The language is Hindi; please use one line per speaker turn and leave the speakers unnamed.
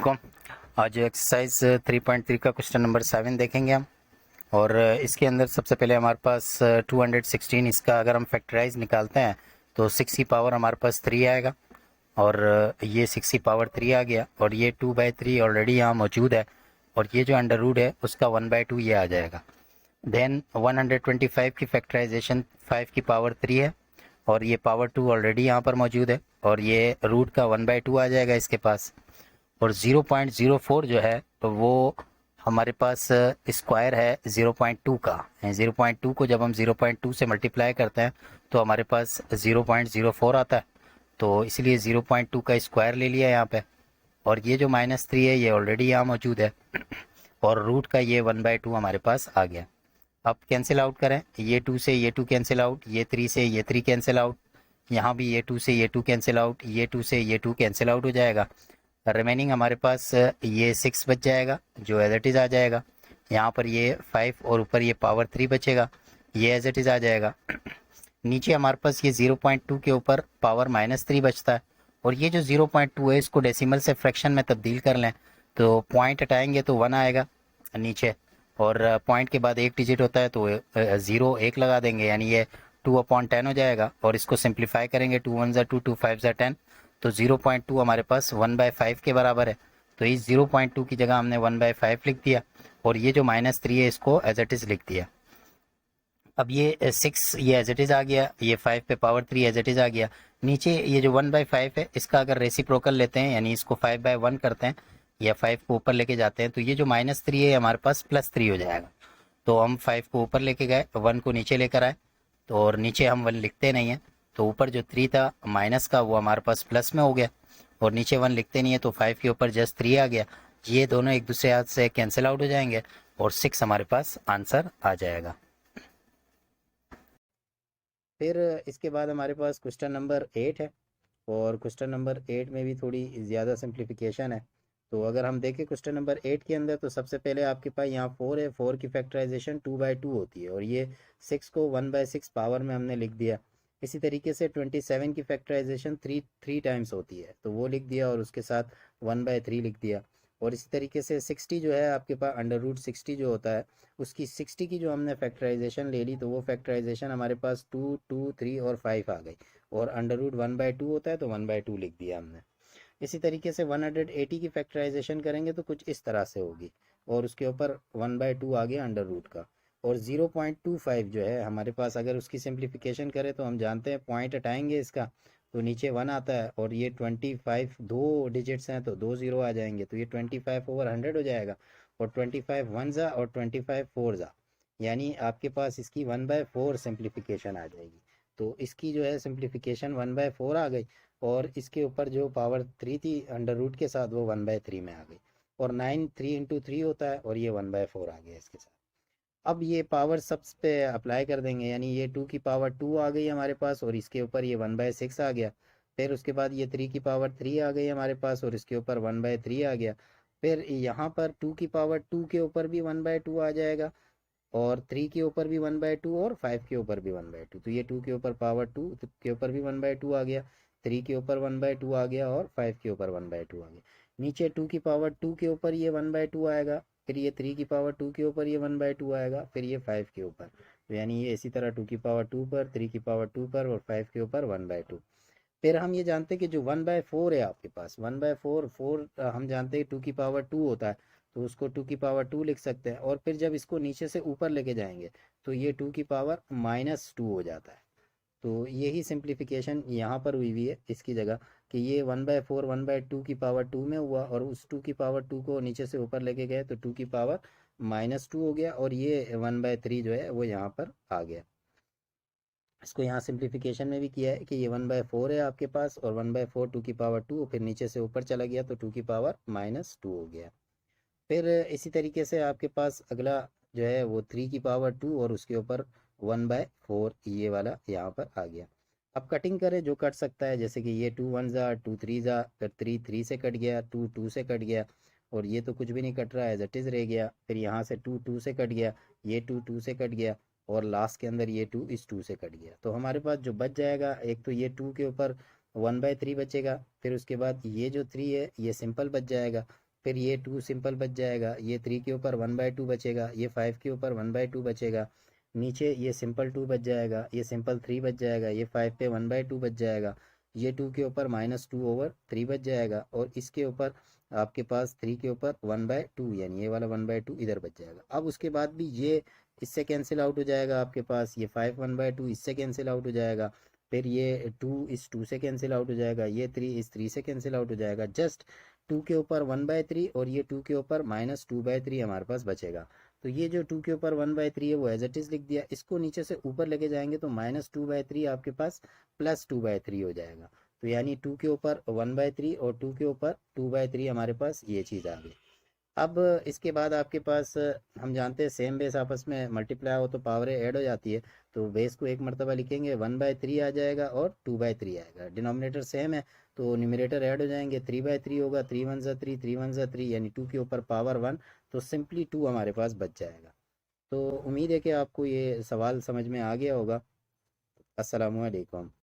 को आज एक्सरसाइज 3.3 का क्वेश्चन नंबर 7 देखेंगे हम। और इसके अंदर सबसे पहले हमारे पास 216, इसका अगर हम फैक्टराइज निकालते हैं तो 6 की पावर हमारे पास 3 आएगा। और ये 6 की पावर 3 आ गया और ये 2/3 ऑलरेडी यहाँ मौजूद है। और ये जो अंडर रूट है उसका 1/2 ये आ जाएगा। देन 125 की फैक्टराइजेशन 5 की पावर 3 है और ये पावर 2 ऑलरेडी यहाँ पर मौजूद है और ये रूट का 1/2 आ जाएगा इसके पास। और 0.04 जो है तो वो हमारे पास स्क्वायर है 0.2 का। 0.2 को जब हम 0.2 से मल्टीप्लाई करते हैं तो हमारे पास 0.04 आता है, तो इसलिए 0.2 का स्क्वायर ले लिया यहाँ पे। और ये जो -3 है ये ऑलरेडी यहाँ मौजूद है और रूट का ये 1/2 हमारे पास आ गया। अब कैंसिल आउट करें, ये 2 से ये 2 कैंसिल आउट, ये 3 से ये 3 कैंसिल आउट, यहाँ भी ये 2 से ये 2 कैंसिल आउट, ये 2 से ये 2 कैंसिल आउट हो जाएगा। रिमेनिंग हमारे पास ये 6 बच जाएगा जो एज इट इज़ आ जाएगा। यहाँ पर ये 5 और ऊपर ये पावर 3 बचेगा, ये एज इट इज़ आ जाएगा। नीचे हमारे पास ये 0.2 के ऊपर पावर -3 बचता है और ये जो 0.2 है इसको डेसिमल से फ्रैक्शन में तब्दील कर लें तो पॉइंट हटाएंगे तो 1 आएगा नीचे, और पॉइंट के बाद एक डिजिट होता है तो 0 1 लगा देंगे, यानी ये 2/10 हो जाएगा। और इसको सिंप्लीफाई करेंगे, 2 1 ज़ा 2, 2 5 ज़ा 10, तो 0.2 हमारे पास 1/5 के बराबर है। तो इस 0.2 की जगह हमने 1/5 लिख दिया और ये जो -3 है इसको एज इट इज़ लिख दिया। अब ये 6 ये एज इट इज़ आ गया, ये 5 पे पावर 3 एज इट इज़ आ गया। नीचे ये जो 1/5 है इसका अगर रेसिप्रोकल लेते हैं यानी इसको 5/1 करते हैं या 5 को ऊपर लेके जाते हैं तो ये जो -3 है हमारे पास +3 हो जाएगा। तो हम 5 को ऊपर लेके गए, 1 को नीचे लेकर आए, तो और नीचे हम 1 लिखते नहीं हैं तो ऊपर जो 3 था माइनस का वो हमारे पास प्लस में हो गया और नीचे 1 लिखते नहीं है तो 5 के ऊपर जस्ट 3 आ गया। ये दोनों एक दूसरे हाथ से कैंसिल आउट हो जाएंगे और 6 हमारे पास आंसर आ जाएगा। फिर इसके बाद हमारे पास क्वेश्चन नंबर 8 है और क्वेश्चन नंबर 8 में भी थोड़ी ज़्यादा सिंप्लीफिकेशन है। तो अगर हम देखें क्वेश्चन नंबर 8 के अंदर तो सबसे पहले आपके पास यहाँ 4 है, 4 की फैक्टराइजेशन 2/2 होती है और ये 6 को 1/6 पावर में हमने लिख दिया। इसी तरीके से 27 की फैक्टराइजेशन 3 टाइम्स होती है तो वो लिख दिया और उसके साथ 1/3 लिख दिया। और इसी तरीके से 60 जो है आपके पास √60 जो होता है उसकी 60 की जो हमने फैक्टराइजेशन ले ली तो वो फैक्टराइजेशन हमारे पास 2 2 3 और 5 आ गई और √1/2 होता है तो 1/2 लिख दिया हमने। इसी तरीके से 180 की फैक्टराइजेशन करेंगे तो कुछ इस तरह से होगी और उसके ऊपर 1/2 आ गया अंडर रूट का। और 0.25 जो है हमारे पास अगर उसकी सिंप्लीफिकेशन करें तो हम जानते हैं पॉइंट हटाएंगे इसका तो नीचे 1 आता है और ये 25 दो डिजिट्स हैं तो 2 0 आ जाएंगे तो ये 25/100 हो जाएगा। और 25 1 ज़ा और 25 4 ज़ा, यानी आपके पास इसकी 1/4 सिंप्लीफिकेशन आ जाएगी। तो इसकी जो है सिंप्लीफिकेशन 1/4 आ गई और इसके ऊपर जो पावर 3 थी अंडर रूट के साथ वो 1/3 में आ गई और 9 3 इंटू 3 होता है और ये 1/4 आ गया इसके साथ। अब ये पावर सबस पे अप्लाई कर देंगे, यानी ये 2 की पावर 2 आ गई हमारे पास और इसके ऊपर ये 1/6 आ गया। फिर उसके बाद ये 3 की पावर 3 आ गई हमारे पास और इसके ऊपर 1/3 आ गया। फिर यहाँ पर 2 की पावर 2 के ऊपर भी 1/2 आ जाएगा और 3 के ऊपर भी 1/2 और 5 के ऊपर भी 1/2। तो ये 2 के ऊपर पावर 2 के ऊपर भी 1/2 आ गया, 3 के ऊपर 1/2 आ गया और 5 के ऊपर 1/2 आ गया। नीचे 2 की पावर 2 के ऊपर ये 1/2 आएगा, फिर ये 3 की पावर 2 के ऊपर ये 1/2 आएगा, फिर ये 5 के ऊपर। तो यानी ये इसी तरह 2 की पावर 2 पर, 3 की पावर 2 पर और 5 के ऊपर 1/2। फिर हम ये जानते हैं कि जो 1/4 है आपके पास 1/4 4 हम जानते हैं 2 की पावर 2 होता है तो उसको 2 की पावर 2 लिख सकते हैं और फिर जब इसको नीचे से ऊपर लेके जाएंगे तो ये 2 की पावर -2 हो जाता है। तो यही सिंप्लीफिकेशन यहाँ पर हुई हुई है इसकी जगह कि ये 1/4 1/2 की पावर 2 में हुआ और उस 2 की पावर 2 को नीचे से ऊपर लेके गए तो 2 की पावर -2 हो गया और ये 1/3 जो है वो यहाँ पर आ गया। इसको यहाँ सिंप्लीफिकेशन में भी किया है कि ये 1/4 है आपके पास और 1/4 2 की पावर 2 फिर नीचे से ऊपर चला गया तो 2 की पावर -2 हो गया। फिर इसी तरीके से आपके पास अगला जो है वो 3 की पावर 2 और उसके ऊपर 1/4 ये वाला यहाँ पर आ गया। अब कटिंग करें जो कट सकता है, जैसे कि ये 2 1 ज़ा 2 3 ज़ा, फिर 3 3 से कट गया, 2 2 से कट गया और ये तो कुछ भी नहीं कट रहा है एज इट इज़ रह गया। फिर यहाँ से 2 2 से कट गया, ये 2 2 से कट गया और लास्ट के अंदर ये 2 इस 2 से कट गया। तो हमारे पास जो बच जाएगा एक तो ये 2 के ऊपर 1/3 बचेगा, फिर उसके बाद ये जो 3 है ये सिंपल बच जाएगा फिर ये 2 सिंपल बच जाएगा, ये 3 के ऊपर 1/2 बचेगा, ये 5 के ऊपर 1/2 बचेगा, नीचे ये सिंपल 2 बच जाएगा, ये सिंपल 3 बच जाएगा, ये 5 पे 1/2 बच जाएगा, ये 2 के ऊपर -2/3 बच जाएगा, और इसके ऊपर आपके पास 3 के ऊपर 1/2 यानी ये वाला 1/2 इधर बच जाएगा। अब उसके बाद भी ये इससे कैंसिल आउट हो जाएगा, आपके पास ये 5 1/2 इससे कैंसिल आउट हो जाएगा, फिर ये 2 इस 2 से कैंसिल आउट हो जाएगा, ये 3 इस 3 से कैंसिल आउट हो जाएगा, जस्ट 2 के ऊपर 1/3 और ये 2 के ऊपर -2/3 हमारे पास बचेगा। तो ये जो 2 के ऊपर 1/3 है वो एज इट इज़ लिख दिया, इसको नीचे से ऊपर लेके जाएंगे तो -2/3 आपके पास +2/3 हो जाएगा। तो यानी 2 के ऊपर 1/3 और 2 के ऊपर 2/3 हमारे पास ये चीज़ आ गई। अब इसके बाद आपके पास हम जानते हैं सेम बेस आपस में मल्टीप्लाई हो तो पावरें ऐड हो जाती है, तो बेस को एक मरतबा लिखेंगे 1/3 आ जाएगा और 2/3 आएगा, डिनोमिनेटर सेम है तो न्यूमरेटर ऐड हो जाएंगे, 3/3 होगा, 3 1 ज़ा 3, 3 1 ज़ा 3 यानी 2 के ऊपर पावर 1, तो सिंपली 2 हमारे पास बच जाएगा। तो उम्मीद है कि आपको ये सवाल समझ में आ गया होगा। अस्सलामु अलैकुम।